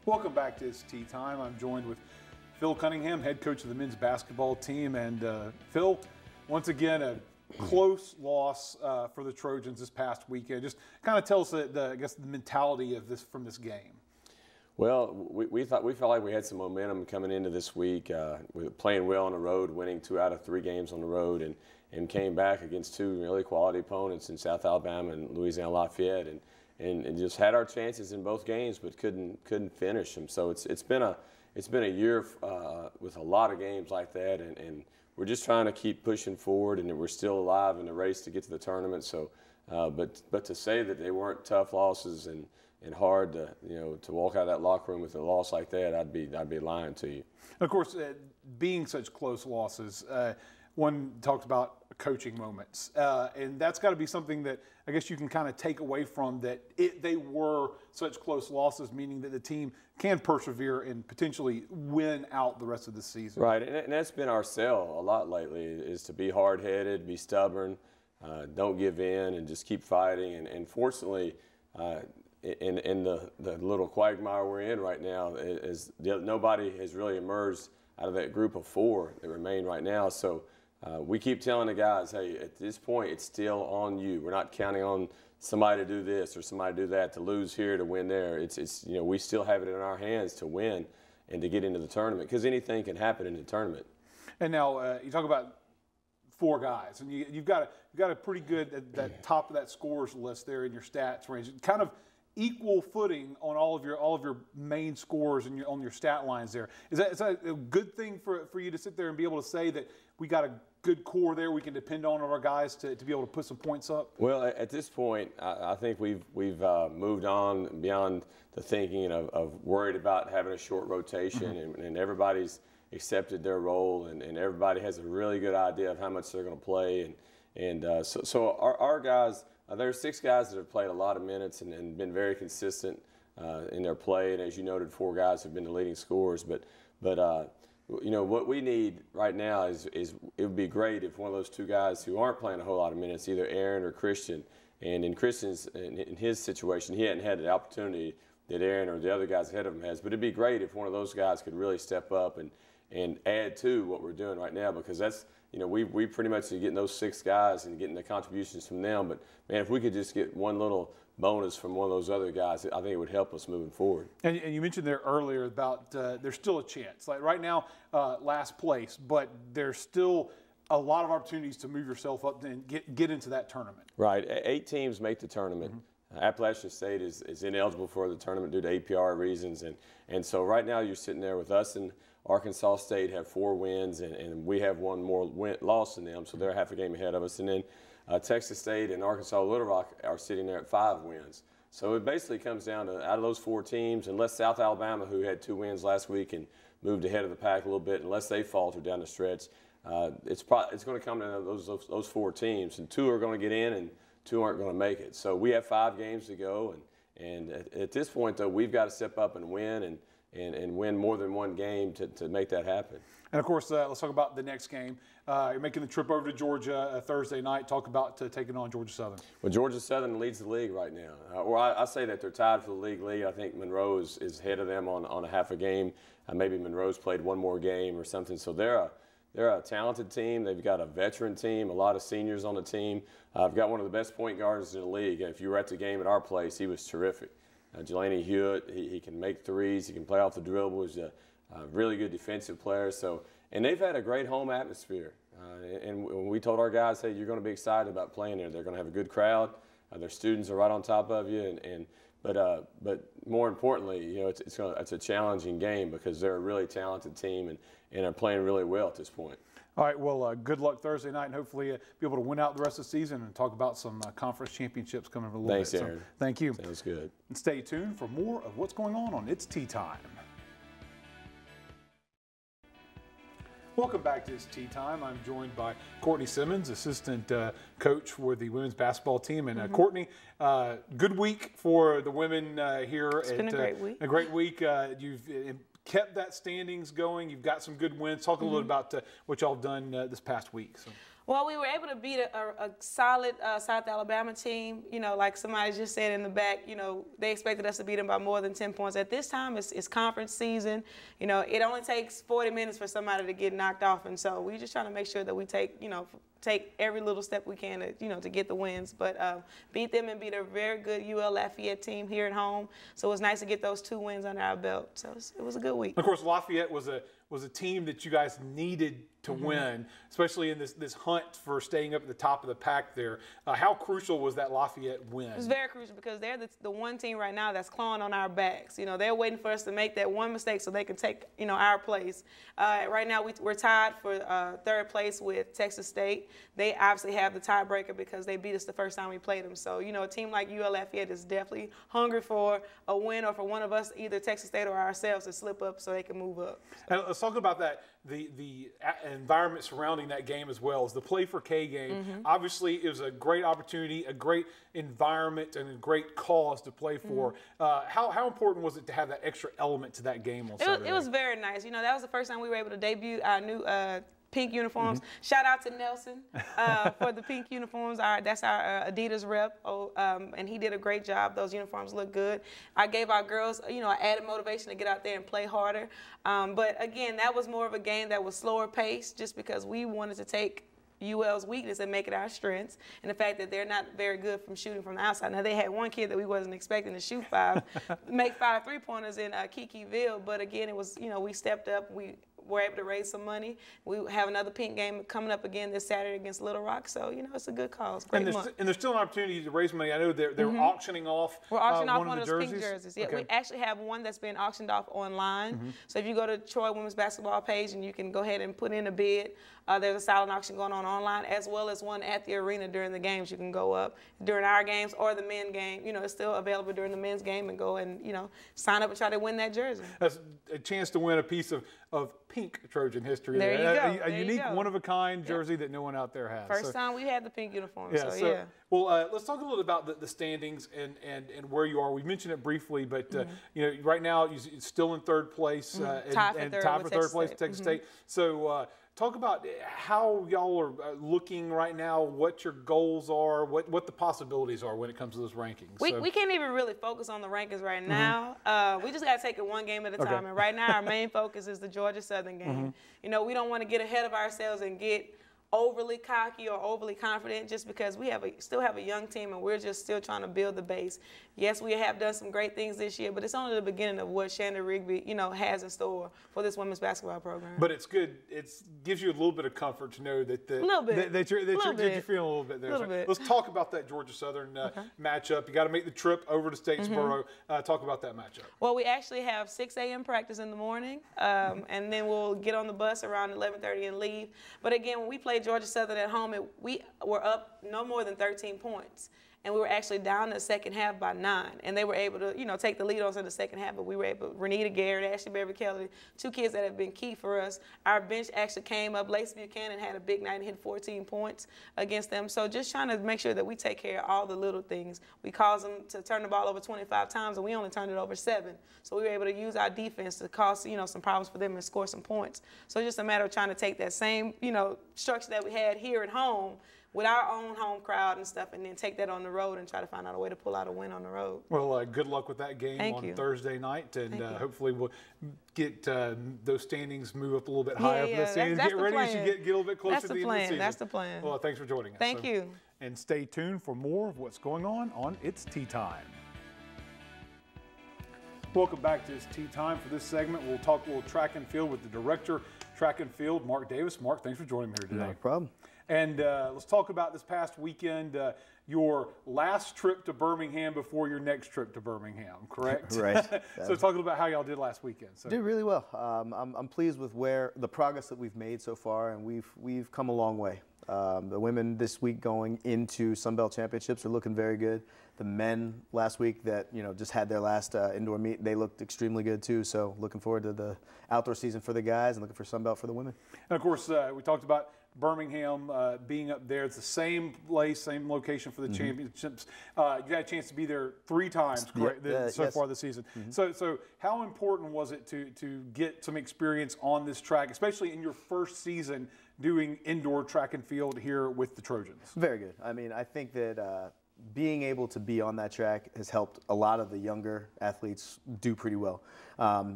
Welcome back to It's Tea Time. I'm joined with Phil Cunningham, head coach of the men's basketball team. And Phil, once again, a close loss for the Trojans this past weekend. Just kind of tell us, I guess, the mentality of this from this game. Well, we felt like we had some momentum coming into this week. We were playing well on the road, winning 2 out of 3 games on the road, and came back against 2 really quality opponents in South Alabama and Louisiana Lafayette, and just had our chances in both games, but couldn't finish them. So it's been a year with a lot of games like that, and we're just trying to keep pushing forward, and we're still alive in the race to get to the tournament. So, but to say that they weren't tough losses and hard to to walk out of that locker room with a loss like that, I'd be lying to you. Of course, being such close losses, one talks about coaching moments, and that's got to be something that I guess you can kind of take away from that. They were such close losses, meaning that the team can persevere and potentially win out the rest of the season. Right, and that's been our sell a lot lately, is to be hard-headed, be stubborn, don't give in, and just keep fighting. And fortunately, in the little quagmire we're in right now, nobody has really emerged out of that group of 4 that remain right now. So we keep telling the guys, hey, at this point, it's still on you. We're not counting on somebody to do this or somebody to do that, to lose here, to win there. It's we still have it in our hands to win and to get into the tournament, because anything can happen in the tournament. And now you talk about 4 guys, and you've got a pretty good at that top of that scores list there in your stats range. Kind of equal footing on all of your main scores and on your stat lines there. Is that a good thing for you to sit there and be able to say that we got a good core there we can depend on our guys to be able to put some points up? Well, at this point, I think we've moved on beyond the thinking of worried about having a short rotation, and everybody's accepted their role, and everybody has a really good idea of how much they're going to play, so our guys. There are 6 guys that have played a lot of minutes and been very consistent in their play, and as you noted, 4 guys have been the leading scorers. But what we need right now is it would be great if one of those 2 guys who aren't playing a whole lot of minutes, either Aaron or Christian, and in his situation, he hadn't had the opportunity that Aaron or the other guys ahead of him has. But it'd be great if one of those guys could really step up and add to what we're doing right now, because that's. We pretty much are getting those 6 guys and getting the contributions from them. But, man, if we could just get one little bonus from one of those other guys, I think it would help us moving forward. And you mentioned there earlier about there's still a chance. Like right now, last place, but there's still a lot of opportunities to move yourself up and get into that tournament. Right. 8 teams make the tournament. Appalachian State is ineligible for the tournament due to APR reasons. And so right now you're sitting there with us, and Arkansas State have 4 wins, and we have 1 more loss than them, so they're half a game ahead of us. And then Texas State and Arkansas Little Rock are sitting there at 5 wins. So it basically comes down to, out of those 4 teams, unless South Alabama, who had 2 wins last week and moved ahead of the pack a little bit, unless they falter down the stretch, it's going to come down to those 4 teams, and 2 are going to get in and 2 aren't going to make it. So we have 5 games to go, and at this point, though, we've got to step up and win and win more than 1 game to make that happen. And, of course, let's talk about the next game. You're making the trip over to Georgia Thursday night. Talk about taking on Georgia Southern. Well, Georgia Southern leads the league right now. I say that they're tied for the league. I think Monroe is ahead of them on a half a game. Maybe Monroe's played 1 more game or something. So they're a talented team. They've got a veteran team, a lot of seniors on the team. I've got one of the best point guards in the league. If you were at the game at our place, he was terrific. Jelani Hewitt, he can make threes. He can play off the dribble. He's a really good defensive player. And they've had a great home atmosphere. And when we told our guys, hey, you're going to be excited about playing there. They're going to have a good crowd. Their students are right on top of you. But more importantly, it's a challenging game because they're a really talented team and are playing really well at this point. All right, well, good luck Thursday night, and hopefully be able to win out the rest of the season and talk about some conference championships coming up a little bit. Thanks, Aaron. So, thank you. Sounds good. And stay tuned for more of what's going on It's Tea Time. Welcome back to It's Tea Time. I'm joined by Courtney Simmons, assistant coach for the women's basketball team. And Courtney, good week for the women here. It's been a great week. A great week. You've kept that standings going. You've got some good wins. Talk a little about what y'all have done this past week. So. Well, we were able to beat a solid South Alabama team. You know, like somebody just said in the back, you know, they expected us to beat them by more than 10 points. At this time, it's conference season. You know, it only takes 40 minutes for somebody to get knocked off. And so we're just trying to make sure that we take every little step we can to, you know, to get the wins. But beat them and beat a very good UL Lafayette team here at home. So it was nice to get those 2 wins under our belt. So it was a good week. Of course, Lafayette was a team that you guys needed to win, especially in this hunt for staying up at the top of the pack there. How crucial was that Lafayette win? It was very crucial because they're the one team right now that's clawing on our backs. You know, they're waiting for us to make that one mistake so they can take, you know, our place. Right now we're tied for 3rd place with Texas State. They obviously have the tiebreaker because they beat us the first time we played them. So, you know, a team like UL Lafayette is definitely hungry for a win or for one of us, either Texas State or ourselves, to slip up so they can move up. And let's talk about that, the environment surrounding that game as well as the Play for K game. Obviously, it was a great opportunity, a great environment, and a great cause to play for. How important was it to have that extra element to that game on Saturday? It was very nice. You know, that was the first time we were able to debut our new pink uniforms. Shout out to Nelson for the pink uniforms. That's our Adidas rep, and he did a great job. Those uniforms look good. I gave our girls, you know, added motivation to get out there and play harder. But again, that was more of a game that was slower paced, just because we wanted to take UL's weakness and make it our strengths, and the fact that they're not very good from shooting from the outside. Now, they had one kid that we wasn't expecting to shoot 5, make 5 3-pointers in Kikiville, but again, it was, you know, we stepped up. We were able to raise some money. We have another pink game coming up again this Saturday against Little Rock, so, you know, it's a good cause. Great month. And there's still an opportunity to raise money. I know they're auctioning off We're auctioning off one of the those jerseys. pink jerseys. Yeah, Okay. we actually have one that's been auctioned off online. So if you go to Troy Women's Basketball page and you can go ahead and put in a bid, there's a silent auction going on online, as well as one at the arena during the games. You can go up during our games or the men's game. You know, it's still available during the men's game, and go and, you know, sign up and try to win that jersey. That's a chance to win a piece of pink Trojan history. There you go. A There you unique, go. one-of-a-kind jersey that no one out there has. First time we had the pink uniform, Yeah. so yeah. Well, let's talk a little about the standings and where you are. We mentioned it briefly, but you know, right now you're still in 3rd place Tied for and third tied with for 3rd Texas place, State. Texas State. So talk about how y'all are looking right now, what your goals are, what the possibilities are when it comes to those rankings. We can't even really focus on the rankings right now. We just got to take it one game at a time. And right now, our main focus is the Georgia Southern game. You know, we don't want to get ahead of ourselves and get overly cocky or overly confident, just because we still have a young team and we're just still trying to build the base. Yes, we have done some great things this year, but it's only the beginning of what Shannon Rigby, you know, has in store for this women's basketball program. But it's good. It gives you a little bit of comfort to know that you're feeling a little bit there. Let's talk about that Georgia Southern matchup. You got to make the trip over to Statesboro. Talk about that matchup. Well, we actually have 6 a.m. practice in the morning, and then we'll get on the bus around 11:30 and leave. But again, when we played Georgia Southern at home, we were up no more than 13 points. And we were actually down in the second half by 9. And they were able to, you know, take the lead on us in the second half. But we were able, Renita Garrett, Ashley Beverly Kelly, 2 kids that have been key for us. Our bench actually came up. Lacey Buchanan had a big night and hit 14 points against them. So just trying to make sure that we take care of all the little things. We caused them to turn the ball over 25 times, and we only turned it over 7. So we were able to use our defense to cause, you know, some problems for them and score some points. So it's just a matter of trying to take that same, you know, structure that we had here at home with our own home crowd and stuff, and then take that on the road and try to find out a way to pull out a win on the road. Well, good luck with that game on Thursday night, and hopefully we'll get those standings move up a little bit higher. Yeah, get ready as you get a little bit closer to the end of the season. That's the plan. Well, thanks for joining us. Thank you. And stay tuned for more of what's going on It's Tea Time. Welcome back to It's Tea Time. For this segment, we'll talk a little track and field with the director, track and field, Mark Davis. Mark, thanks for joining me here today. No problem. And let's talk about this past weekend, your last trip to Birmingham before your next trip to Birmingham, correct? Right. So talking about how y'all did last weekend. So. Did really well. I'm pleased with the progress that we've made so far, and we've come a long way. The women this week going into Sun Belt Championships are looking very good. The men last week that just had their last indoor meet, they looked extremely good too. So looking forward to the outdoor season for the guys and looking for Sunbelt for the women. And of course, we talked about Birmingham being up there. It's the same place, same location for the championships. You got a chance to be there 3 times so far this season. So how important was it to get some experience on this track, especially in your first season doing indoor track and field here with the Trojans? Very good. I mean, I think that being able to be on that track has helped a lot of the younger athletes do pretty well.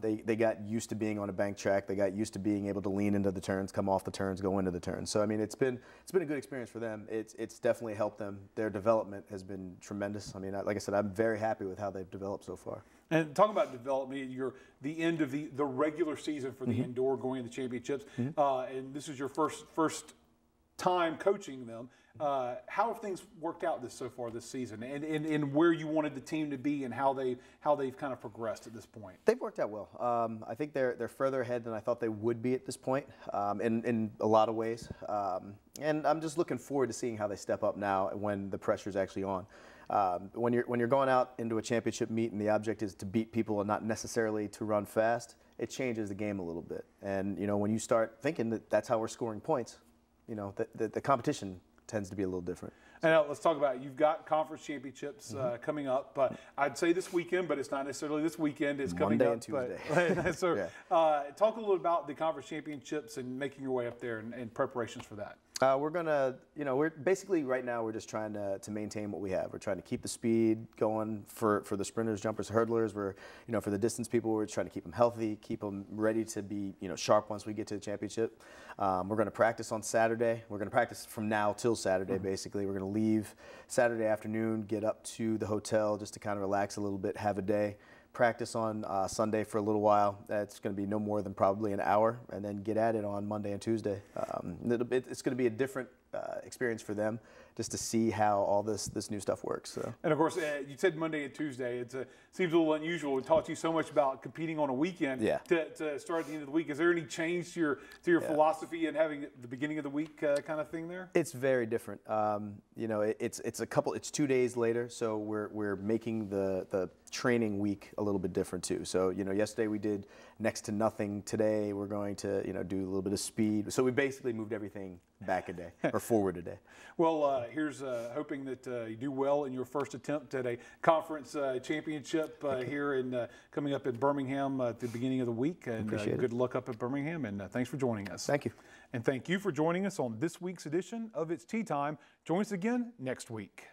They got used to being on a bank track. They got used to being able to lean into the turns, come off the turns, go into the turns. So I mean, it's been a good experience for them. It's definitely helped them. Their development has been tremendous. I mean, like I said, I'm very happy with how they've developed so far. And talking about development, you're the end of the regular season for the indoor, going to the championships, and this is your first time coaching them. How have things worked out so far this season, and where you wanted the team to be, and how they've kind of progressed at this point? They've worked out well. I think they're further ahead than I thought they would be at this point, in a lot of ways. And I'm just looking forward to seeing how they step up now when the pressure's actually on. When you're going out into a championship meet and the object is to beat people and not necessarily to run fast, it changes the game a little bit. And when you start thinking that that's how we're scoring points, the competition tends to be a little different. And now let's talk about, you've got conference championships coming up. I'd say this weekend, but it's not necessarily this weekend. It's coming Monday up. and Tuesday. So talk a little about the conference championships and making your way up there and preparations for that. We're gonna, we're basically right now we're just trying to maintain what we have. We're trying to keep the speed going for the sprinters, jumpers, hurdlers. We're, for the distance people, we're trying to keep them healthy, keep them ready to be, sharp once we get to the championship. We're going to practice on Saturday. We're going to practice from now till Saturday, basically. We're going to leave Saturday afternoon, get up to the hotel just to kind of relax a little bit, have a day. Practice on Sunday for a little while. That's going to be no more than probably an hour, and then get at it on Monday and Tuesday. It's going to be a different experience for them, just to see how all this new stuff works. So. And of course, you said Monday and Tuesday. It seems a little unusual. We talked to you so much about competing on a weekend to start at the end of the week. Is there any change to your philosophy and having the beginning of the week kind of thing there? It's very different. It's 2 days later, so we're making the training week a little bit different too. So yesterday we did next to nothing. Today we're going to do a little bit of speed. So we basically moved everything back a day or forward a day. Well, here's hoping that you do well in your first attempt at a conference championship here coming up in Birmingham at the beginning of the week. And good luck up at Birmingham. And thanks for joining us. Thank you. And thank you for joining us on this week's edition of It's Tea Time. Join us again next week.